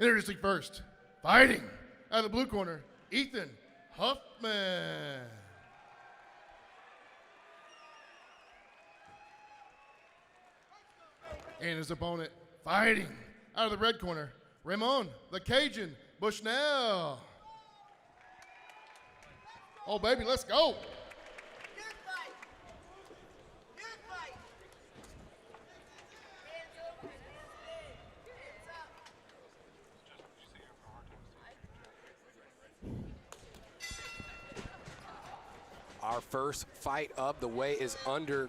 Introducing first, fighting out of the blue corner, Ethan Huffman. And his opponent, fighting out of the red corner, Ramon the Cajun Bushnell. Oh, baby, let's go. Our first fight of the way is under.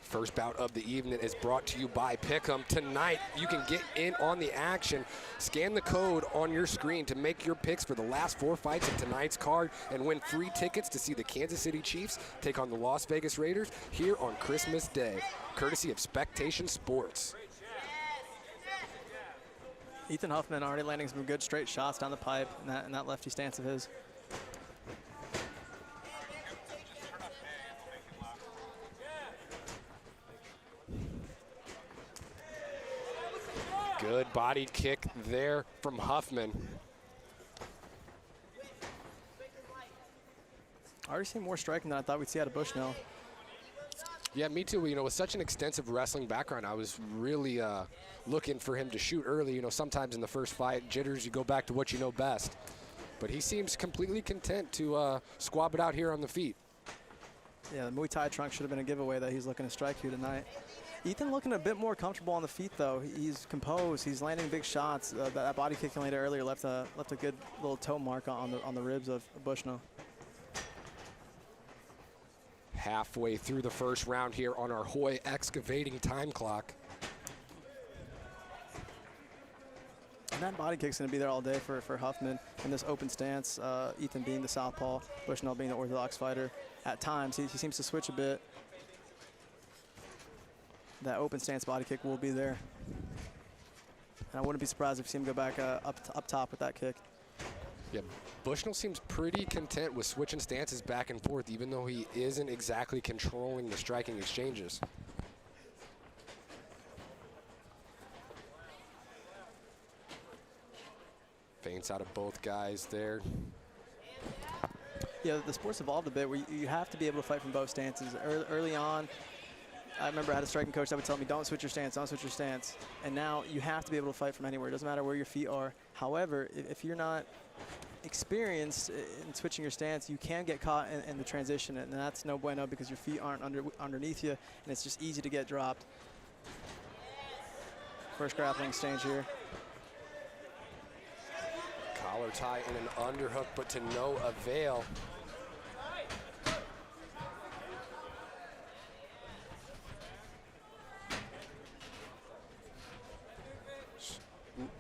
First bout of the evening is brought to you by Pick'em. Tonight, you can get in on the action. Scan the code on your screen to make your picks for the last 4 fights of tonight's card and win free tickets to see the Kansas City Chiefs take on the Las Vegas Raiders here on Christmas Day, courtesy of Spectation Sports. Ethan Huffman already landing some good straight shots down the pipe in that lefty stance of his. Good body kick there from Huffman. I already seen more striking than I thought we'd see out of Bushnell. Yeah, me too. You know, with such an extensive wrestling background, I was really looking for him to shoot early. You know, sometimes in the first fight, jitters, you go back to what you know best. But he seems completely content to squab it out here on the feet. Yeah, the Muay Thai trunk should have been a giveaway that he's looking to strike you tonight. Ethan looking a bit more comfortable on the feet, though. He's composed. He's landing big shots. That body kick he landed earlier left a good little toe mark on the ribs of Bushnell. Halfway through the first round here on our Hoy excavating time clock. And that body kick's going to be there all day for Huffman in this open stance. Ethan being the southpaw, Bushnell being the orthodox fighter. At times, he seems to switch a bit. That open stance body kick will be there. And I wouldn't be surprised if you see him go back up top with that kick. Yeah, Bushnell seems pretty content with switching stances back and forth, even though he isn't exactly controlling the striking exchanges. Feints out of both guys there. Yeah, the sport's evolved a bit where you have to be able to fight from both stances. Early on, I remember I had a striking coach that would tell me, don't switch your stance, don't switch your stance. And now you have to be able to fight from anywhere. It doesn't matter where your feet are. However, if you're not experienced in switching your stance, you can get caught in the transition, and that's no bueno because your feet aren't underneath you, and it's just easy to get dropped. First grappling exchange here. Collar tie and an underhook, but to no avail.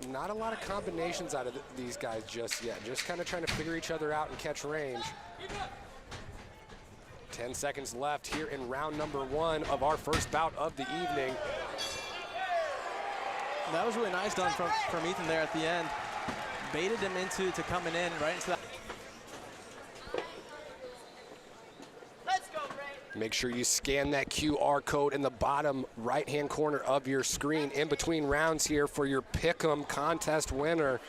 Not a lot of combinations out of these guys just yet. Just kind of trying to figure each other out and catch range. 10 seconds left here in round number 1 of our first bout of the evening. That was really nice done from Ethan there at the end. Baited him into coming in right into that. Make sure you scan that QR code in the bottom right-hand corner of your screen in between rounds here for your Pick'em contest winner.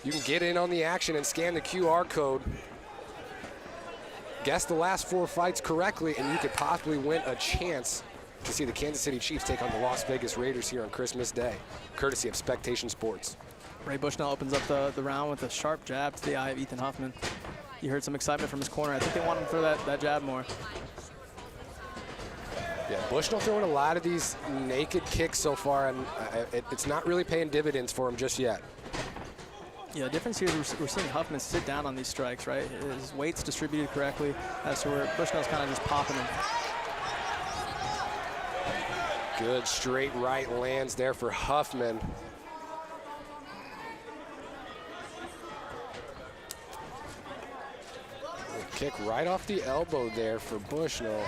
You can get in on the action and scan the QR code. Guess the last 4 fights correctly, and you could possibly win a chance to see the Kansas City Chiefs take on the Las Vegas Raiders here on Christmas Day, courtesy of Spectation Sports. Ray Bushnell opens up the round with a sharp jab to the eye of Ethan Huffman. You heard some excitement from his corner. I think they want him for that jab more. Yeah, Bushnell throwing a lot of these naked kicks so far, and it's not really paying dividends for him just yet. Yeah, the difference here is we're seeing Huffman sit down on these strikes, right? His weight's distributed correctly, as to where Bushnell's kind of just popping him. Good straight right lands there for Huffman. Kick right off the elbow there for Bushnell.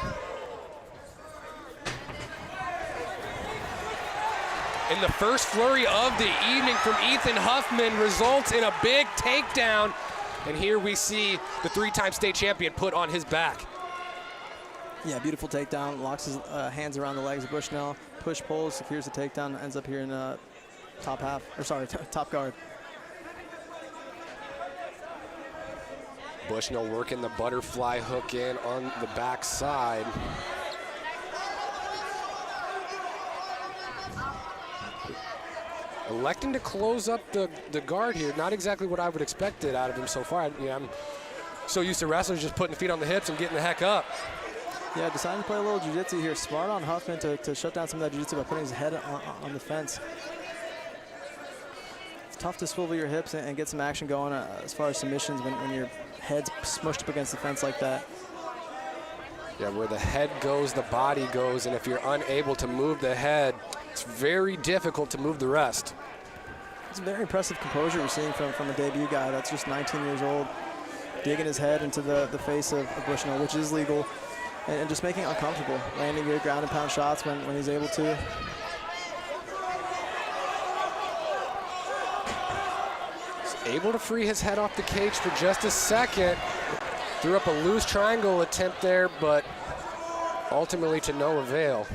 And the first flurry of the evening from Ethan Huffman results in a big takedown. And here we see the 3-time state champion put on his back. Yeah, beautiful takedown. Locks his hands around the legs of Bushnell. Push, pulls, secures the takedown, ends up here in top half, or sorry, top guard. Bushnell working the butterfly hook in on the backside. Electing to close up the guard here. Not exactly what I would expect it out of him so far. I'm so used to wrestlers just putting the feet on the hips and getting the heck up. Yeah, deciding to play a little jiu-jitsu here. Smart on Huffman to shut down some of that jiu-jitsu by putting his head on the fence. It's tough to swivel your hips and get some action going as far as submissions when your head's smushed up against the fence like that. Yeah, where the head goes, the body goes, and if you're unable to move the head, it's very difficult to move the rest. It's a very impressive composure we're seeing from a debut guy that's just 19 years old, digging his head into the face of Bushnell, which is legal, and just making it uncomfortable, landing good ground and pound shots when he's able to. He's able to free his head off the cage for just a second. Threw up a loose triangle attempt there, but ultimately to no avail.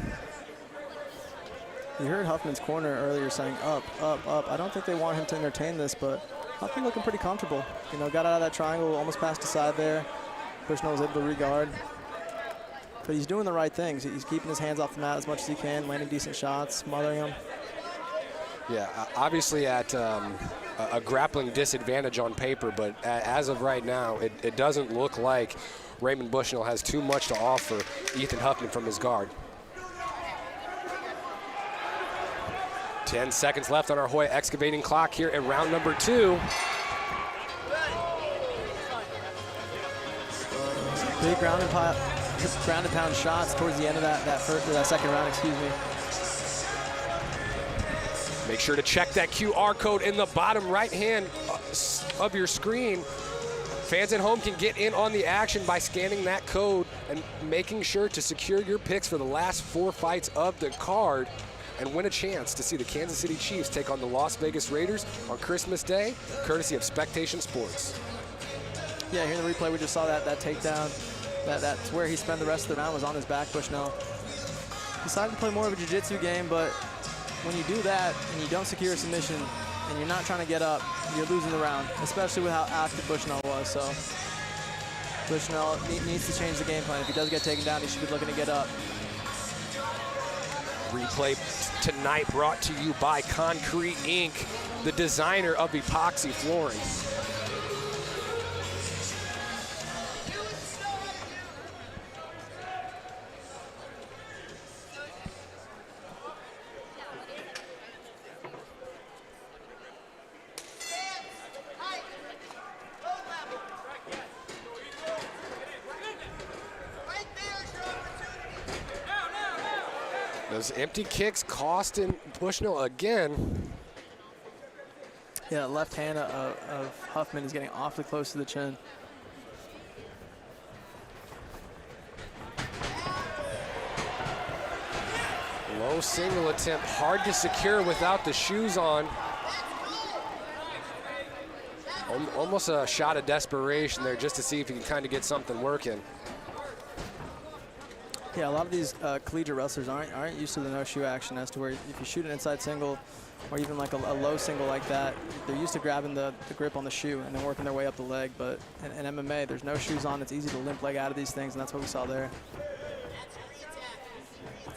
You heard Huffman's corner earlier saying up, up, up. I don't think they want him to entertain this, but Huffman looking pretty comfortable. You know, got out of that triangle, almost past the side there. Bushnell was able to regard. But he's doing the right things. He's keeping his hands off the mat as much as he can, landing decent shots, smothering them. Yeah, obviously at a grappling disadvantage on paper, but as of right now, it doesn't look like Raymond Bushnell has too much to offer Ethan Huffman from his guard. 10 seconds left on our Hoya excavating clock here in round number 2. Big ground and pound shots towards the end of that second round, excuse me. Make sure to check that QR code in the bottom right hand of your screen. Fans at home can get in on the action by scanning that code and making sure to secure your picks for the last 4 fights of the card and win a chance to see the Kansas City Chiefs take on the Las Vegas Raiders on Christmas Day, courtesy of Spectation Sports. Yeah, here in the replay, we just saw that takedown. That's where he spent the rest of the round, was on his back, Bushnell. Decided to play more of a jiu-jitsu game, but when you do that and you don't secure a submission and you're not trying to get up, you're losing the round, especially with how active Bushnell was. So Bushnell needs to change the game plan. If he does get taken down, he should be looking to get up. Replay tonight brought to you by Concrete Inc., the designer of epoxy flooring. Those empty kicks costing Bushnell again. Yeah, that left hand of Huffman is getting awfully close to the chin. Low single attempt, hard to secure without the shoes on. Almost a shot of desperation there just to see if he can kind of get something working. Yeah, a lot of these collegiate wrestlers aren't used to the no-shoe action, as to where if you shoot an inside single or even like a low single like that, they're used to grabbing the grip on the shoe and then working their way up the leg. But in MMA, there's no shoes on. It's easy to limp leg out of these things, and that's what we saw there.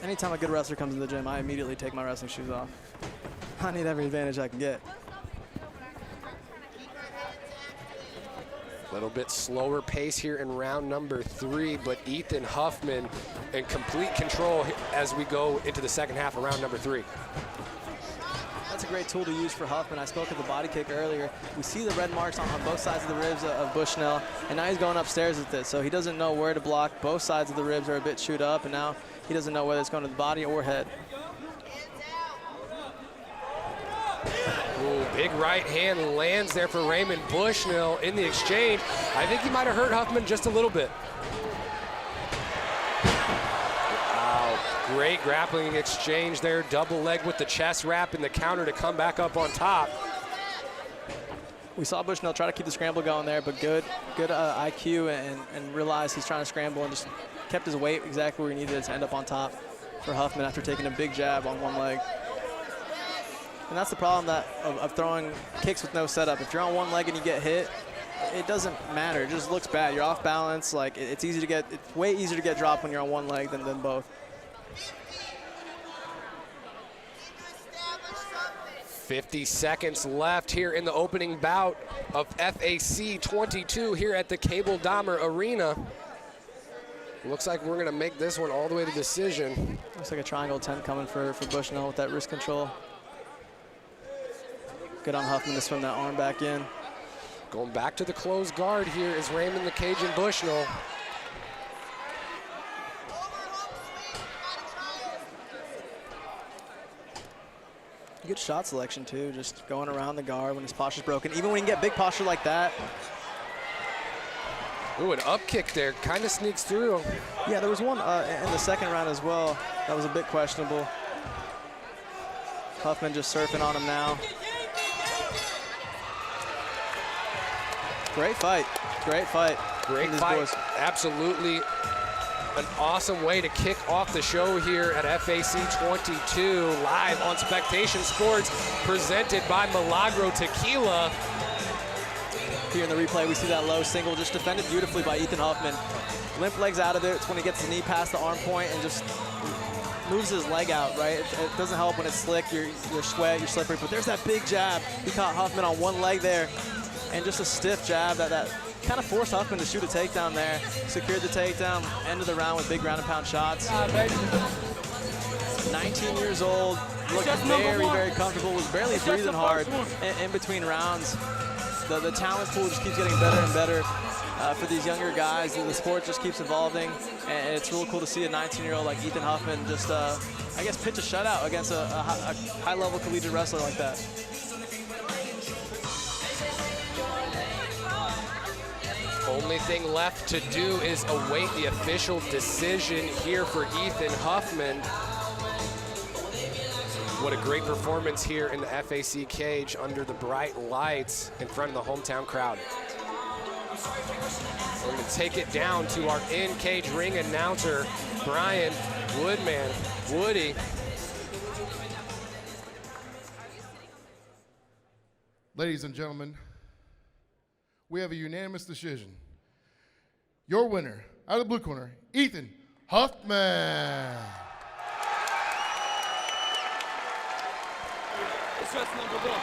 Anytime a good wrestler comes in the gym, I immediately take my wrestling shoes off. I need every advantage I can get. A little bit slower pace here in round number 3, but Ethan Huffman in complete control as we go into the second half of round number 3. That's a great tool to use for Huffman. I spoke of the body kick earlier. We see the red marks on both sides of the ribs of Bushnell, and now he's going upstairs with this. So he doesn't know where to block. Both sides of the ribs are a bit chewed up, and now he doesn't know whether it's going to the body or head. Ooh, big right hand lands there for Raymond Bushnell in the exchange. I think he might have hurt Huffman just a little bit. Wow, great grappling exchange there. Double leg with the chest wrap and the counter to come back up on top. We saw Bushnell try to keep the scramble going there, but good IQ and realized he's trying to scramble and just kept his weight exactly where he needed it to end up on top for Huffman after taking a big jab on one leg. And that's the problem of throwing kicks with no setup. If you're on one leg and you get hit, it doesn't matter. It just looks bad. You're off balance. Like it's way easier to get dropped when you're on one leg than both. 50 seconds left here in the opening bout of FAC 22 here at the Cable Dahmer Arena. Looks like we're gonna make this one all the way to decision. Looks like a triangle attempt coming for Bushnell with that wrist control. Good on Huffman to swim that arm back in. Going back to the closed guard here is Raymond the Cajun Bushnell. Good shot selection too, just going around the guard when his posture's broken. Even when you get big posture like that. Ooh, an up kick there, kind of sneaks through. Yeah, there was one in the second round as well. That was a bit questionable. Huffman just surfing on him now. Great fight, great fight. Great fight, absolutely. An awesome way to kick off the show here at FAC 22, live on Spectation Sports, presented by Milagro Tequila. Here in the replay, we see that low single just defended beautifully by Ethan Huffman. Limp legs out of it. It's when he gets his knee past the arm point and just moves his leg out, right? It doesn't help when it's slick, you're sweat, you're slippery, but there's that big jab. He caught Huffman on one leg there, and just a stiff jab that kind of forced Huffman to shoot a takedown there. Secured the takedown, end of the round with big ground and pound shots. 19 years old, looked very comfortable, was barely breathing hard in between rounds. The talent pool just keeps getting better and better for these younger guys. The sport just keeps evolving, and it's really cool to see a 19-year-old like Ethan Huffman just, I guess, pitch a shutout against a high-level collegiate wrestler like that. Only thing left to do is await the official decision here for Ethan Huffman. What a great performance here in the FAC cage under the bright lights in front of the hometown crowd. We're going to take it down to our in-cage ring announcer, Brian Woodman. Woody. Ladies and gentlemen, we have a unanimous decision. Your winner, out of the blue corner, Ethan Huffman. It's just number one,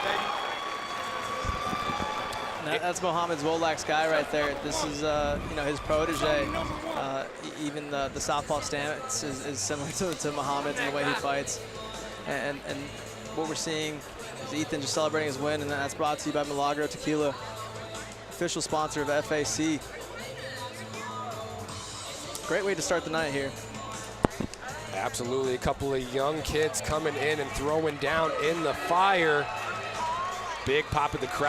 baby. That's Mohamed Zolak's guy right there. This is his protege. Even the southpaw stance is similar to Mohamed's in the way he fights. And what we're seeing is Ethan just celebrating his win, and that's brought to you by Milagro Tequila, official sponsor of FAC. Great way to start the night here. Absolutely, a couple of young kids coming in and throwing down in the fire. Big pop of the crowd.